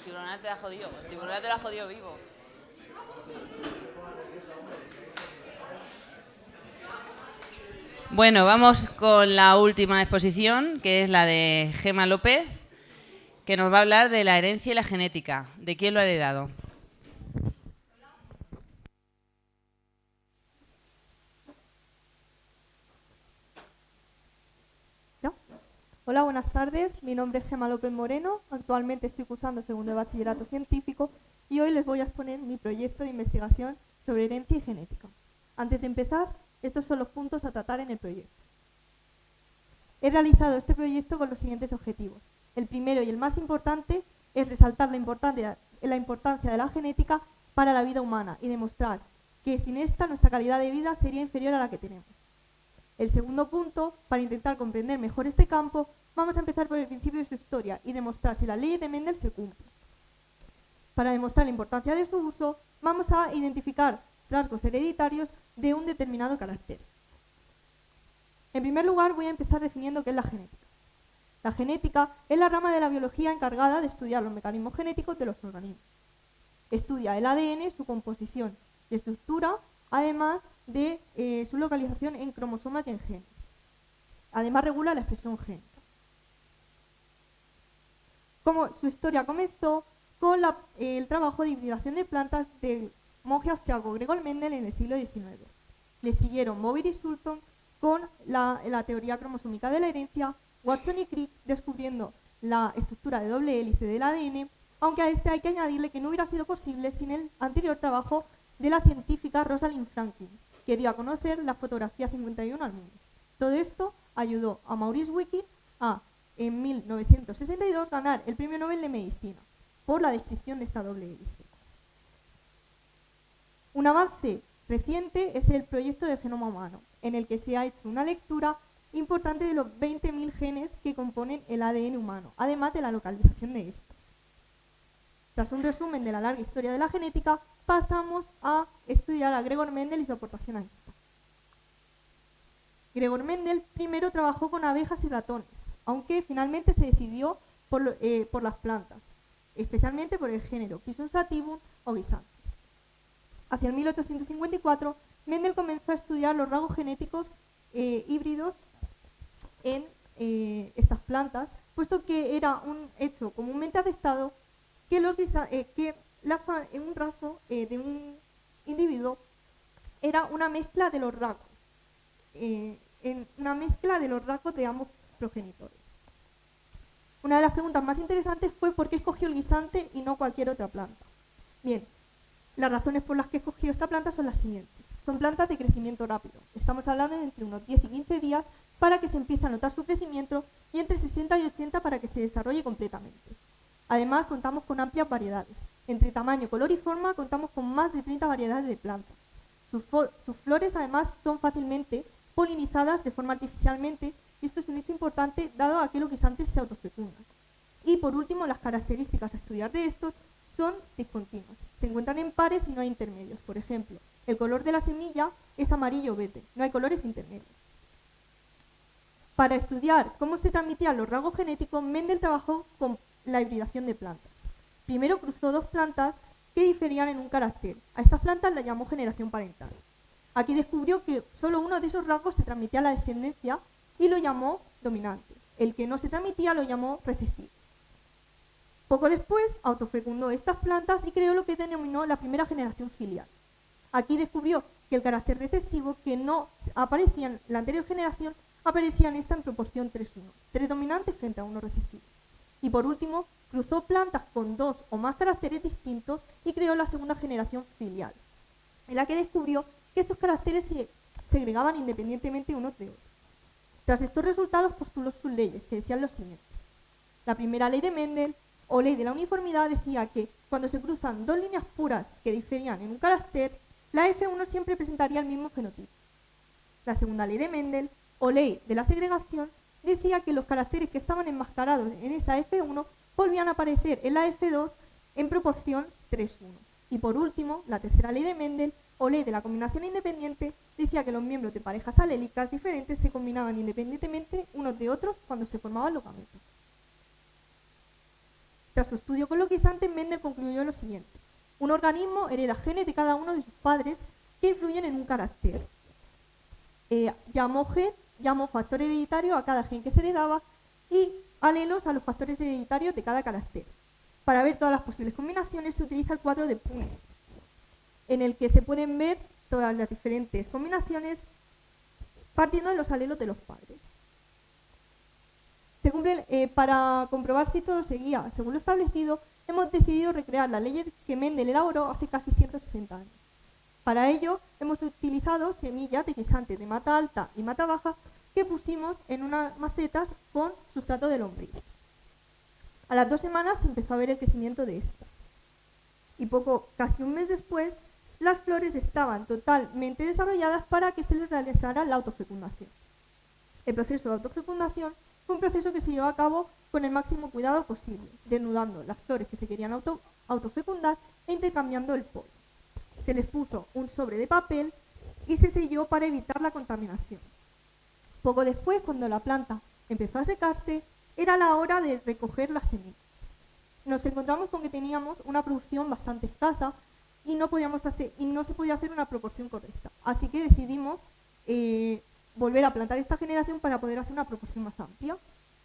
El tiburonal te la ha jodido. El tiburonal te la ha jodido vivo. Bueno, vamos con la última exposición, que es la de Gema López, que nos va a hablar de la herencia y la genética. ¿De quién lo ha heredado? Hola, buenas tardes. Mi nombre es Gema López Moreno. Actualmente estoy cursando segundo de bachillerato científico y hoy les voy a exponer mi proyecto de investigación sobre herencia y genética. Antes de empezar, estos son los puntos a tratar en el proyecto. He realizado este proyecto con los siguientes objetivos. El primero y el más importante es resaltar la importancia de la genética para la vida humana y demostrar que sin esta nuestra calidad de vida sería inferior a la que tenemos. El segundo punto, para intentar comprender mejor este campo, vamos a empezar por el principio de su historia y demostrar si las leyes de Mendel se cumplen. Para demostrar la importancia de su uso, vamos a identificar rasgos hereditarios de un determinado carácter. En primer lugar, voy a empezar definiendo qué es la genética. La genética es la rama de la biología encargada de estudiar los mecanismos genéticos de los organismos. Estudia el ADN, su composición y estructura, además de su localización en cromosomas y en genes. Además regula la expresión génica. Como su historia comenzó con el trabajo de hibridación de plantas del monje austriaco Gregor Mendel en el siglo XIX. Le siguieron Boveri y Sulton con la teoría cromosómica de la herencia, Watson y Crick descubriendo la estructura de doble hélice del ADN, aunque a este hay que añadirle que no hubiera sido posible sin el anterior trabajo de la científica Rosalind Franklin, que dio a conocer la fotografía 51 al mundo. Todo esto ayudó a Maurice Wilkins a, en 1962, ganar el Premio Nobel de Medicina por la descripción de esta doble hélice. Un avance reciente es el proyecto del genoma humano, en el que se ha hecho una lectura importante de los 20.000 genes que componen el ADN humano, además de la localización de estos. Tras un resumen de la larga historia de la genética, pasamos a estudiar a Gregor Mendel y su aportación a esta. Gregor Mendel primero trabajó con abejas y ratones, aunque finalmente se decidió por las plantas, especialmente por el género Pisum sativum o guisantes. Hacia el 1854, Mendel comenzó a estudiar los rasgos genéticos híbridos en estas plantas, puesto que era un hecho comúnmente aceptado que un rasgo de un individuo era una mezcla de los rasgos, de ambos progenitores. Una de las preguntas más interesantes fue por qué escogió el guisante y no cualquier otra planta. Bien, las razones por las que escogió esta planta son las siguientes. Son plantas de crecimiento rápido. Estamos hablando de entre unos 10 y 15 días para que se empiece a notar su crecimiento y entre 60 y 80 para que se desarrolle completamente. Además, contamos con amplias variedades. Entre tamaño, color y forma, contamos con más de 30 variedades de plantas. Sus flores, además, son fácilmente polinizadas de forma artificialmente, y esto es un hecho importante dado a que los guisantes se autofecundan. Y por último, las características a estudiar de estos son discontinuas. Se encuentran en pares y no hay intermedios. Por ejemplo, el color de la semilla es amarillo o verde, no hay colores intermedios. Para estudiar cómo se transmitían los rasgos genéticos, Mendel trabajó con la hibridación de plantas. Primero cruzó dos plantas que diferían en un carácter. A estas plantas las llamó generación parental. Aquí descubrió que solo uno de esos rasgos se transmitía a la descendencia y lo llamó dominante. El que no se transmitía lo llamó recesivo. Poco después autofecundó estas plantas y creó lo que denominó la primera generación filial. Aquí descubrió que el carácter recesivo que no aparecía en la anterior generación aparecía en esta en proporción 3:1, 3 dominantes frente a 1 recesivo. Y por último, cruzó plantas con 2 o más caracteres distintos y creó la segunda generación filial, en la que descubrió que estos caracteres se segregaban independientemente unos de otros. Tras estos resultados postuló sus leyes, que decían lo siguiente. La primera ley de Mendel, o ley de la uniformidad, decía que cuando se cruzan dos líneas puras que diferían en un carácter, la F1 siempre presentaría el mismo fenotipo. La segunda ley de Mendel, o ley de la segregación, decía que los caracteres que estaban enmascarados en esa F1 volvían a aparecer en la F2 en proporción 3:1. Y por último, la tercera ley de Mendel, o ley de la combinación independiente, decía que los miembros de parejas alélicas diferentes se combinaban independientemente unos de otros cuando se formaban los gametos. Tras su estudio con los guisantes, Mendel concluyó lo siguiente: un organismo hereda genes de cada uno de sus padres que influyen en un carácter. Llamó factor hereditario a cada gen que se heredaba y alelos a los factores hereditarios de cada carácter. Para ver todas las posibles combinaciones se utiliza el cuadro de Punnett, en el que se pueden ver todas las diferentes combinaciones partiendo de los alelos de los padres. Para comprobar si todo seguía según lo establecido, hemos decidido recrear las leyes que Mendel elaboró hace casi 160 años. Para ello, hemos utilizado semillas de guisantes de mata alta y mata baja que pusimos en unas macetas con sustrato de lombriz. A las 2 semanas se empezó a ver el crecimiento de estas. Y casi un mes después, las flores estaban totalmente desarrolladas para que se les realizara la autofecundación. El proceso de autofecundación fue un proceso que se llevó a cabo con el máximo cuidado posible, desnudando las flores que se querían autofecundar e intercambiando el polen. Se les puso un sobre de papel y se selló para evitar la contaminación. Poco después, cuando la planta empezó a secarse, era la hora de recoger las semillas. Nos encontramos con que teníamos una producción bastante escasa y no se podía hacer una proporción correcta. Así que decidimos volver a plantar esta generación para poder hacer una proporción más amplia.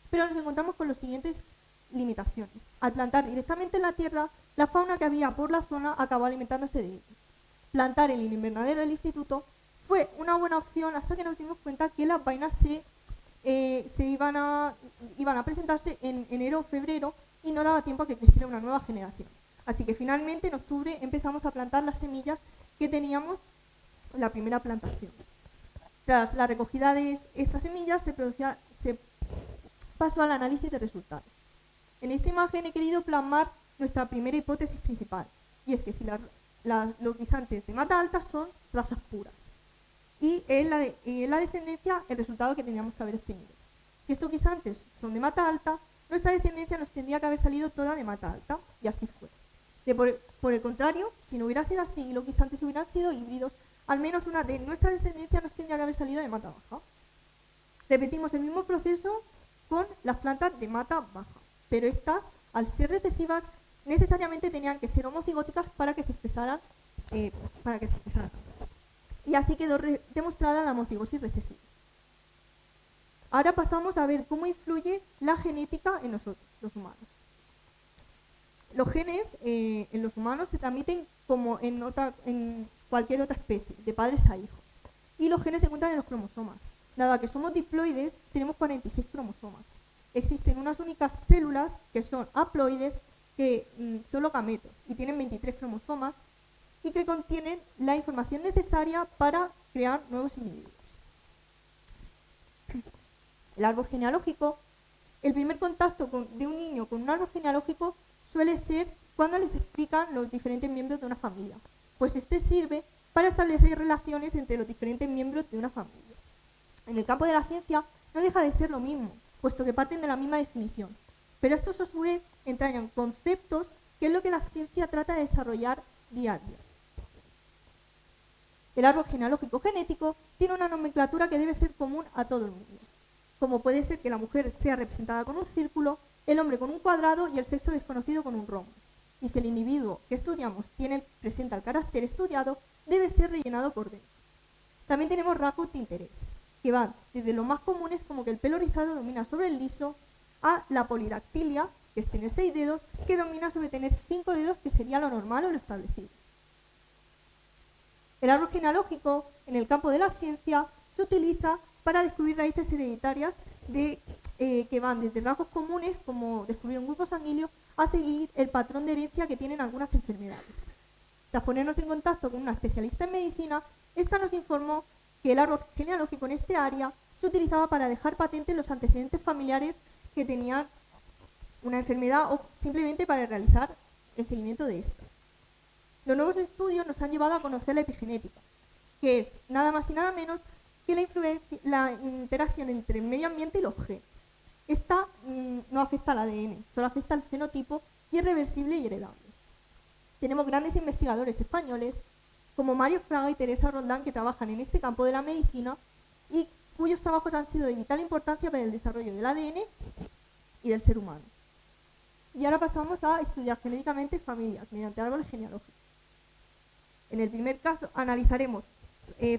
Pero nos encontramos con las siguientes limitaciones. Al plantar directamente en la tierra, la fauna que había por la zona acabó alimentándose de ellos. Plantar en el invernadero del instituto fue una buena opción hasta que nos dimos cuenta que las vainas iban a presentarse en enero o febrero y no daba tiempo a que creciera una nueva generación. Así que finalmente en octubre empezamos a plantar las semillas que teníamos en la primera plantación. Tras la recogida de estas semillas se pasó al análisis de resultados. En esta imagen he querido plasmar nuestra primera hipótesis principal, y es que si los guisantes de mata alta son razas puras, y en la descendencia el resultado que teníamos que haber obtenido. Si estos guisantes son de mata alta, nuestra descendencia nos tendría que haber salido toda de mata alta, y así fue. Por el contrario, si no hubiera sido así y los guisantes hubieran sido híbridos, al menos una de nuestra descendencia nos tendría que haber salido de mata baja. Repetimos el mismo proceso con las plantas de mata baja, pero estas, al ser recesivas, necesariamente tenían que ser homocigóticas para que se expresaran. Y así quedó demostrada la homocigosis recesiva. Ahora pasamos a ver cómo influye la genética en nosotros, los humanos. Los genes en los humanos se transmiten como en cualquier otra especie, de padres a hijos. Y los genes se encuentran en los cromosomas. Dado que somos diploides, tenemos 46 cromosomas. Existen unas únicas células que son haploides, que son los gametos, y tienen 23 cromosomas, y que contienen la información necesaria para crear nuevos individuos. El árbol genealógico, el primer contacto de un niño con un árbol genealógico suele ser cuando les explican los diferentes miembros de una familia, pues este sirve para establecer relaciones entre los diferentes miembros de una familia. En el campo de la ciencia no deja de ser lo mismo, puesto que parten de la misma definición, pero estos a su vez entrañan conceptos que es lo que la ciencia trata de desarrollar día a día. El árbol genealógico genético tiene una nomenclatura que debe ser común a todo el mundo, como puede ser que la mujer sea representada con un círculo, el hombre con un cuadrado y el sexo desconocido con un rombo. Y si el individuo que estudiamos presenta el carácter estudiado, debe ser rellenado por dentro. También tenemos rasgos de interés, que van desde los más comunes como que el pelo rizado domina sobre el liso, a la polidactilia, que es tener 6 dedos, que domina sobre tener 5 dedos, que sería lo normal o lo establecido. El árbol genealógico, en el campo de la ciencia, se utiliza para descubrir raíces hereditarias que van desde rasgos comunes, como descubrir un grupo sanguíneo, a seguir el patrón de herencia que tienen algunas enfermedades. Tras ponernos en contacto con una especialista en medicina, esta nos informó que el árbol genealógico en este área se utilizaba para dejar patentes los antecedentes familiares que tenían una enfermedad o simplemente para realizar el seguimiento de esta. Los nuevos estudios nos han llevado a conocer la epigenética, que es nada más y nada menos que la interacción entre el medio ambiente y los genes. Esta no afecta al ADN, solo afecta al fenotipo y es reversible y heredable. Tenemos grandes investigadores españoles como Mario Fraga y Teresa Roldán que trabajan en este campo de la medicina y cuyos trabajos han sido de vital importancia para el desarrollo del ADN y del ser humano. Y ahora pasamos a estudiar genéticamente familias mediante árboles genealógicos. En el primer caso analizaremos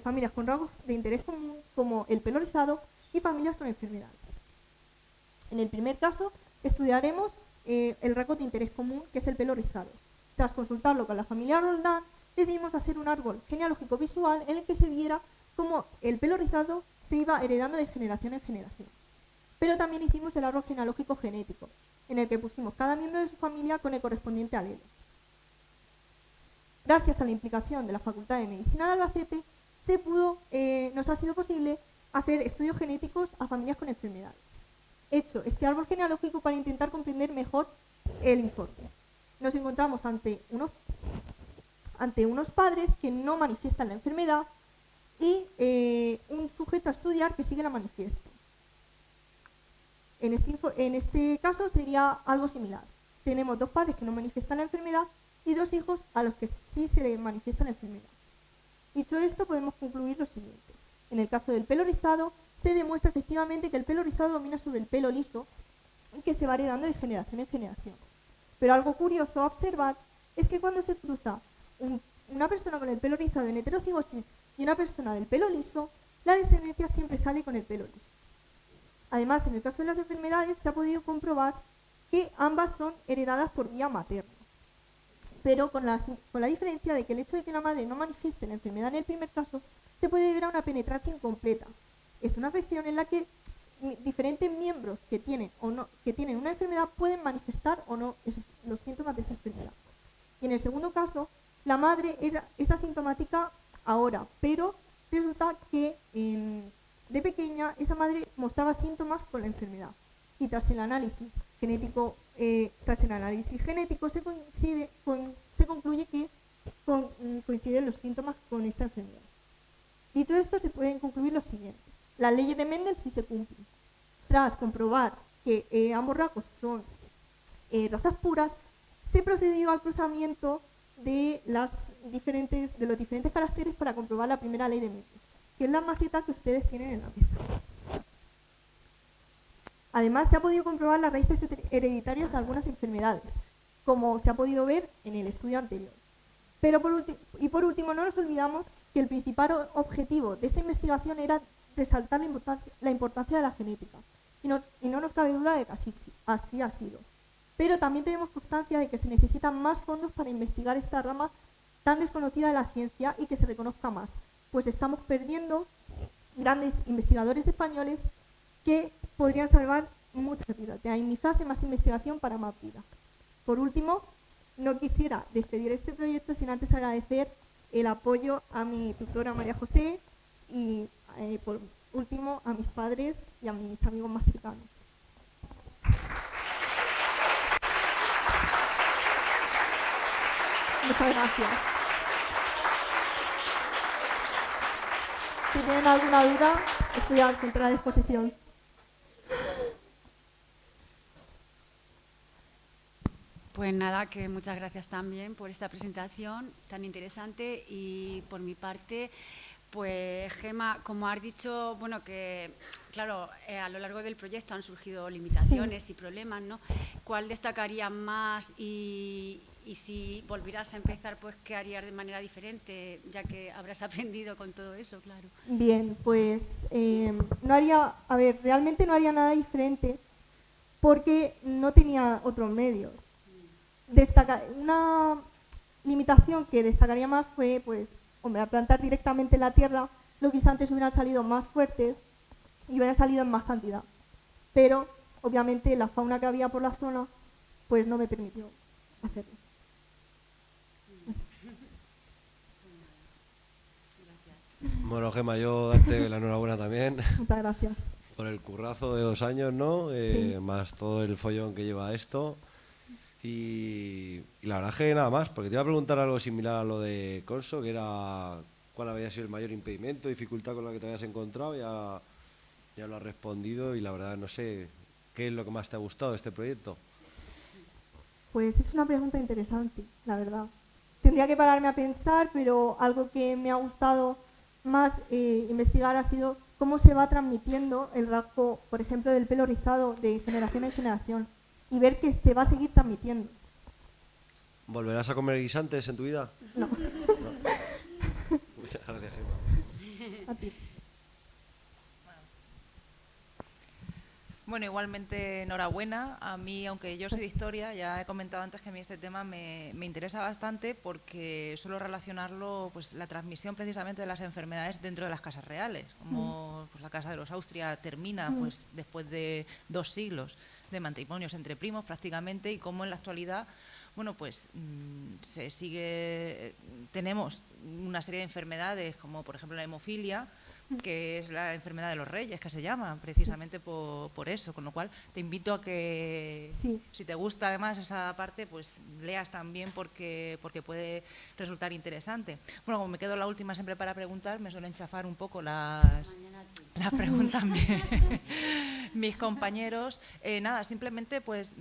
familias con rasgos de interés común como el pelo rizado y familias con enfermedades. En el primer caso estudiaremos el rasgo de interés común, que es el pelo rizado. Tras consultarlo con la familia Roldán, decidimos hacer un árbol genealógico visual en el que se viera cómo el pelo rizado se iba heredando de generación en generación. Pero también hicimos el árbol genealógico genético, en el que pusimos cada miembro de su familia con el correspondiente alelo. Gracias a la implicación de la Facultad de Medicina de Albacete, nos ha sido posible hacer estudios genéticos a familias con enfermedades. He hecho este árbol genealógico para intentar comprender mejor el informe. Nos encontramos ante unos padres que no manifiestan la enfermedad y un sujeto a estudiar que sigue la manifiesta. En este caso sería algo similar. Tenemos 2 padres que no manifiestan la enfermedad y 2 hijos a los que sí se les manifiesta la enfermedad. Dicho esto, podemos concluir lo siguiente. En el caso del pelo rizado, se demuestra efectivamente que el pelo rizado domina sobre el pelo liso y que se va heredando de generación en generación. Pero algo curioso a observar es que cuando se cruza una persona con el pelo rizado en heterocigosis y una persona del pelo liso, la descendencia siempre sale con el pelo liso. Además, en el caso de las enfermedades, se ha podido comprobar que ambas son heredadas por vía materna, pero con la diferencia de que el hecho de que la madre no manifieste la enfermedad en el primer caso se puede deber a una penetrancia incompleta. Es una afección en la que diferentes miembros que tienen una enfermedad pueden manifestar o no los síntomas de esa enfermedad. Y en el segundo caso, la madre es asintomática ahora, pero resulta que de pequeña esa madre mostraba síntomas con la enfermedad. Y tras el análisis genético se concluye que coinciden los síntomas con esta enfermedad. Dicho esto, se pueden concluir lo siguiente. Las leyes de Mendel sí se cumplen. Tras comprobar que ambos rasgos son razas puras, se procedió al cruzamiento de los diferentes caracteres para comprobar la primera ley de Mendel, que es la maceta que ustedes tienen en la mesa. Además, se ha podido comprobar las raíces hereditarias de algunas enfermedades, como se ha podido ver en el estudio anterior. Pero por último, no nos olvidamos que el principal objetivo de esta investigación era resaltar la importancia de la genética, y no nos cabe duda de que así ha sido. Pero también tenemos constancia de que se necesitan más fondos para investigar esta rama tan desconocida de la ciencia y que se reconozca más, pues estamos perdiendo grandes investigadores españoles que podrían salvar muchas vidas. De ahí mi frase: más investigación para más vida. Por último, no quisiera despedir este proyecto sin antes agradecer el apoyo a mi tutora María José y, por último, a mis padres y a mis amigos más cercanos. Muchas gracias. Si tienen alguna duda, estoy a la disposición. Pues nada, que muchas gracias también por esta presentación tan interesante y por mi parte, pues Gema, como has dicho, bueno, que claro, a lo largo del proyecto han surgido limitaciones y problemas, ¿no? ¿Cuál destacarías más y si volvieras a empezar, pues qué harías de manera diferente, ya que habrás aprendido con todo eso, claro? Bien, pues realmente no haría nada diferente porque no tenía otros medios. Una limitación que destacaría más fue, pues, al plantar directamente en la tierra, los guisantes hubieran salido más fuertes y hubieran salido en más cantidad. Pero, obviamente, la fauna que había por la zona, pues no me permitió hacerlo. Bueno, Gema, yo darte la enhorabuena también. Muchas gracias. Por el currazo de 2 años, ¿no? Sí. Más todo el follón que lleva esto. Y la verdad que nada más, porque te iba a preguntar algo similar a lo de Conso, que era cuál había sido el mayor impedimento, dificultad con la que te habías encontrado. Ya lo has respondido y la verdad no sé qué es lo que más te ha gustado de este proyecto. Pues es una pregunta interesante, la verdad. Tendría que pararme a pensar, pero algo que me ha gustado más investigar ha sido cómo se va transmitiendo el rasgo, por ejemplo, del pelo rizado de generación en generación. y ver que se va a seguir transmitiendo. ¿Volverás a comer guisantes en tu vida? No. Muchas gracias, Gemma. A ti. Bueno, igualmente enhorabuena. A mí, aunque yo soy de historia, ya he comentado antes que a mí este tema me interesa bastante porque suelo relacionarlo, pues la transmisión precisamente de las enfermedades dentro de las casas reales. Como pues, la casa de los Austria termina pues después de 2 siglos de matrimonios entre primos prácticamente, y cómo en la actualidad, bueno, pues se sigue, tenemos una serie de enfermedades como por ejemplo la hemofilia, que es la enfermedad de los reyes, que se llama precisamente por eso, con lo cual te invito a que, si te gusta además esa parte, pues leas también porque puede resultar interesante. Bueno, como me quedo la última siempre para preguntar, me suelen chafar un poco las preguntas mis compañeros. Nada, simplemente pues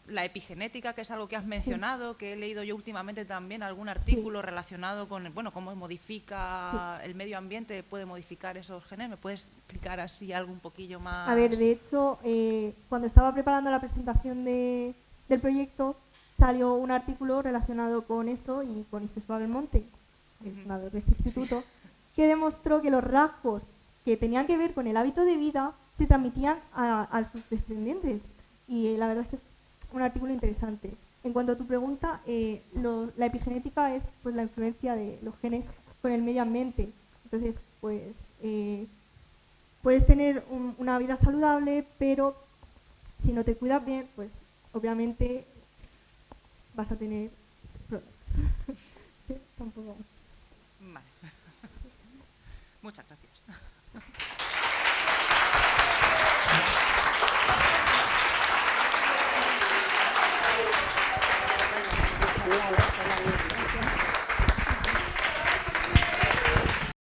la epigenética, que es algo que has mencionado, que he leído yo últimamente también, algún artículo relacionado con, bueno, cómo modifica el medio ambiente, puede modificar esos genes. ¿Me puedes explicar así algo un poquillo más? A ver, de hecho, cuando estaba preparando la presentación del proyecto, salió un artículo relacionado con esto y con Jesús Belmonte, el fundador de este instituto, que demostró que los rasgos que tenían que ver con el hábito de vida se transmitían a sus descendientes. Y la verdad es que es un artículo interesante. En cuanto a tu pregunta, la epigenética es pues, la influencia de los genes con el medio ambiente. Entonces, pues puedes tener una vida saludable, pero si no te cuidas bien, pues obviamente vas a tener problemas. Tampoco. Vale. Muchas gracias. La